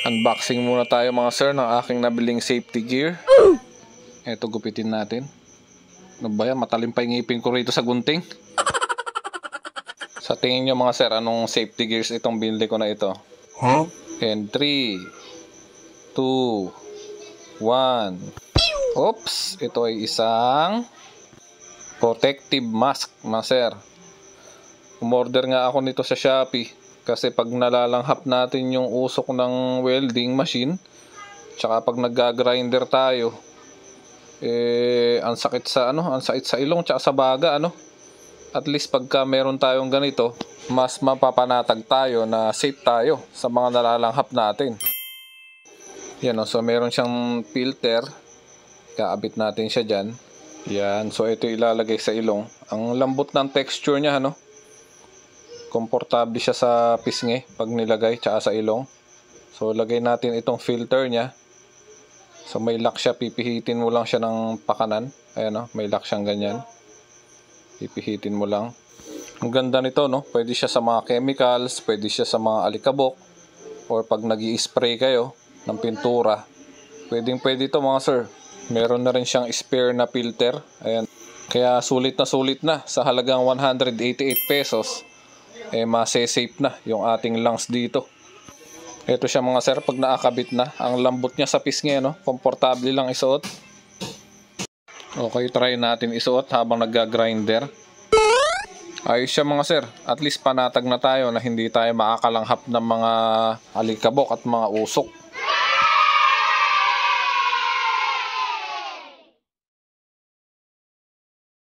Unboxing muna tayo mga sir ng aking nabiling safety gear. Ito gupitin natin. Ano ba yan? Matalim pa yung ngipin ko rito sa gunting. Sa tingin nyo mga sir, anong safety gears itong binili ko na ito? And 3, 2, 1. Oops! Ito ay isang protective mask mga sir. Umorder nga ako nito sa Shopee. Kasi pag nalalanghap natin yung usok ng welding machine, tsaka pag nagga-grinder tayo, ang sakit sa ang sakit sa ilong tsaka sa baga At least pagka meron tayong ganito, mas mapapanatag tayo na safe tayo sa mga nalalanghap natin. Yan so meron siyang filter. Kaabit natin siya diyan. Yan, so ito ilalagay sa ilong. Ang lambot ng texture niya komportable siya sa pisngi pag nilagay tsaka sa ilong. So lagay natin itong filter niya. So may lock siya, pipihitin mo lang siya ng pakanan. Ayan may lock siyang ganyan. Pipihitin mo lang. Ang ganda nito pwede siya sa mga chemicals, pwede siya sa mga alikabok, or pag nag-i-spray kayo ng pintura. Pwede ito mga sir. Meron na rin siyang spare na filter. Ayan. Kaya sulit na sa halagang 188 pesos. Mase-safe na yung ating lungs dito. Ito siya mga sir, pag nakakabit na, ang lambot niya sa pisngi komportable lang isuot. Okay, try natin isuot habang nagga-grinder. Ayos siya mga sir, at least panatag na tayo na hindi tayo makakalanghap ng mga alikabok at mga usok.